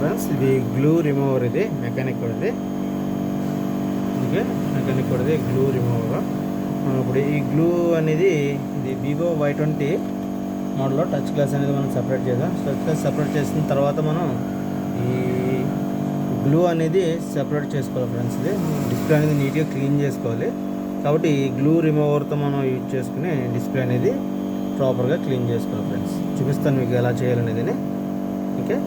Friends ఇది glue remover, ఇది mechanic కూడా, ఓకే మెకానిక్ కూడా గ్లూ రిమూవర్. మనం ఇప్పుడు ఈ గ్లూ అనేది ఇది వివో Y20 మోడల్లో టచ్ గ్లాస్ అనేది మనం సపరేట్ చేద్దాం. టచ్ గ్లాస్ సపరేట్ చేసిన తర్వాత మనం ఈ గ్లూ అనేది సెపరేట్ చేసుకోవాలి ఫ్రెండ్స్. ఇది డిస్ప్లే అనేది నీట్గా క్లీన్ చేసుకోవాలి. కాబట్టి ఈ గ్లూ రిమూవర్తో మనం యూజ్ చేసుకుని డిస్ప్లే అనేది ప్రాపర్గా క్లీన్ చేసుకోవాలి ఫ్రెండ్స్. చూపిస్తాను మీకు ఎలా చేయాలనేది. ఓకే,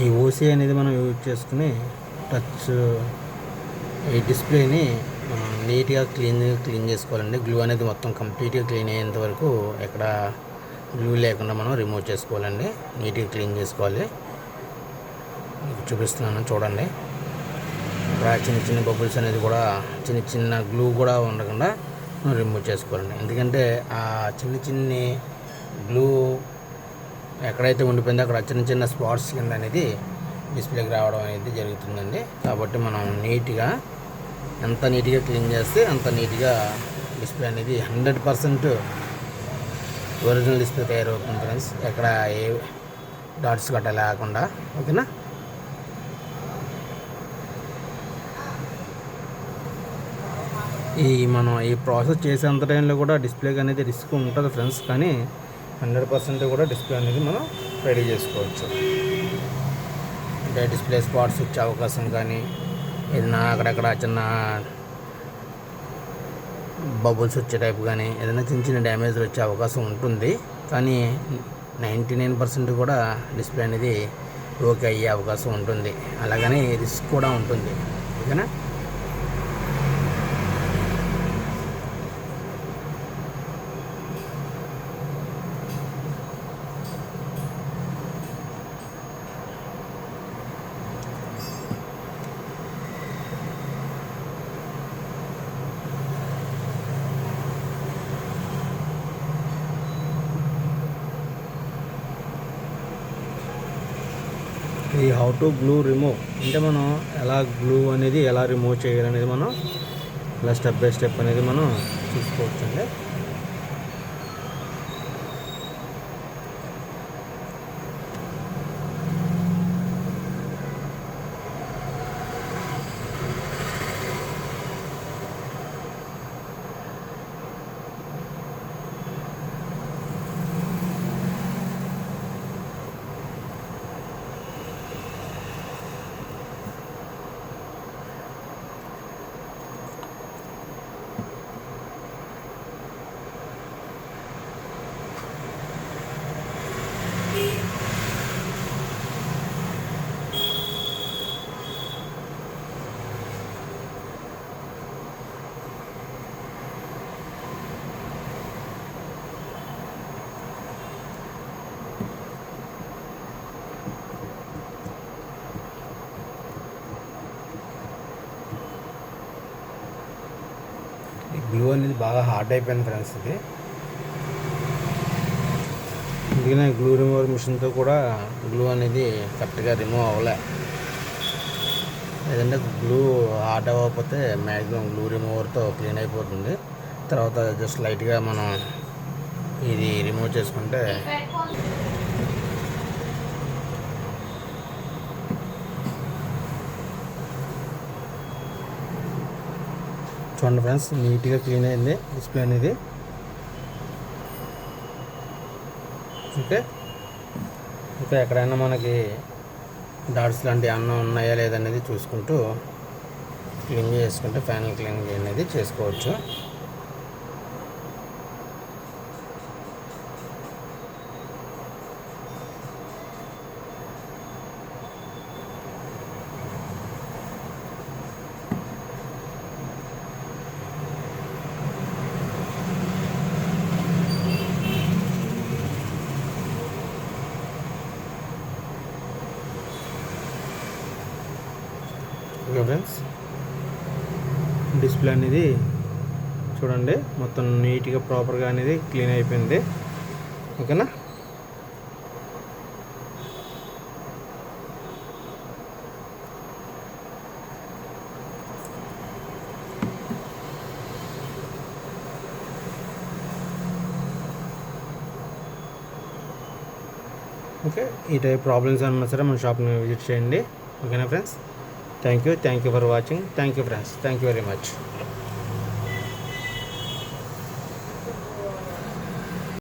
ఈ ఓసీ అనేది మనం యూజ్ చేసుకుని టచ్ ఈ డిస్ప్లేని నీట్గా క్లీన్ చేసుకోవాలండి. గ్లూ అనేది మొత్తం కంప్లీట్గా క్లీన్ అయ్యేంత వరకు ఎక్కడ గ్లూ లేకుండా మనం రిమూవ్ చేసుకోవాలండి. నీట్గా క్లీన్ చేసుకోవాలి. మీకు చూపిస్తున్నాను చూడండి. ఇక్కడ చిన్న చిన్న బబుల్స్ అనేది కూడా చిన్న గ్లూ కూడా ఉండకుండా మనం రిమూవ్ చేసుకోవాలండి. ఎందుకంటే ఆ చిన్న గ్లూ ఎక్కడైతే ఉండిపోయిందో అక్కడ చిన్న స్పాట్స్ కింద అనేది డిస్ప్లేకి రావడం అనేది జరుగుతుందండి. కాబట్టి మనం నీట్గా ఎంత నీట్గా క్లీన్ చేస్తే అంత నీట్గా డిస్ప్లే అనేది 100% ఒరిజినల్ డిస్ప్లే తయారవుతుంది ఫ్రెండ్స్. ఎక్కడ ఏ డాట్స్ గట్ట లేకుండా. ఓకేనా, మనం ఈ ప్రాసెస్ చేసేంత టైంలో కూడా డిస్ప్లేకి అనేది రిస్క్ ఉంటుంది ఫ్రెండ్స్. కానీ 100% కూడా డిస్ప్లే అనేది మనం రెడీ చేసుకోవచ్చు. అంటే డిస్ప్లే స్పాట్స్ వచ్చే అవకాశం కానీ ఏదైనా అక్కడక్కడ చిన్న బబుల్స్ వచ్చే టైప్ కానీ ఏదైనా చిన్న డ్యామేజ్ వచ్చే అవకాశం ఉంటుంది. కానీ 99% కూడా డిస్ప్లే అనేది ఓకే అయ్యే అవకాశం ఉంటుంది. అలాగని రిస్క్ కూడా ఉంటుంది. ఓకేనా, ఈ హౌ టు గ్లూ రిమూవ్ అంటే మనం ఎలా రిమూవ్ చేయాలనేది మనం ఇలా స్టెప్ బై స్టెప్ అనేది మనం చూసుకోవచ్చండి. గ్లూ అనేది బాగా హార్డ్ అయిపోయింది ఫ్రెండ్స్. ఇది అందుకనే గ్లూ రిమూవర్ మిషన్తో కూడా గ్లూ అనేది కరెక్ట్గా రిమూవ్ అవ్వలే. లేదంటే గ్లూ హార్డ్ అవ్వకపోతే మ్యాక్సిమం గ్లూ రిమూవర్తో క్లీన్ అయిపోతుంది. తర్వాత జస్ట్ లైట్గా మనం ఇది రిమూవ్ చేసుకుంటే చూడండి ఫ్రెండ్స్, నీట్గా క్లీన్ అయింది డిస్ప్లే అనేది. ఓకే, ఇంకా ఎక్కడైనా మనకి డాట్స్ లాంటివి ఏమన్నా ఉన్నాయా లేదనేది చూసుకుంటూ క్లీన్ చేసుకుంటే ఫైనల్ క్లీనింగ్ అనేది చేసుకోవచ్చు. ఓకే ఫ్రెండ్స్, డిస్ప్లే అనేది చూడండి మొత్తం నీట్గా ప్రాపర్గా అనేది క్లీన్ అయిపోయింది. ఓకేనా. ఓకే, ఈ టైప్ ప్రాబ్లమ్స్ ఏమన్నా సరే మన షాప్ని విజిట్ చేయండి. ఓకేనా friends, thank you for watching. Thank you friends, thank you very much.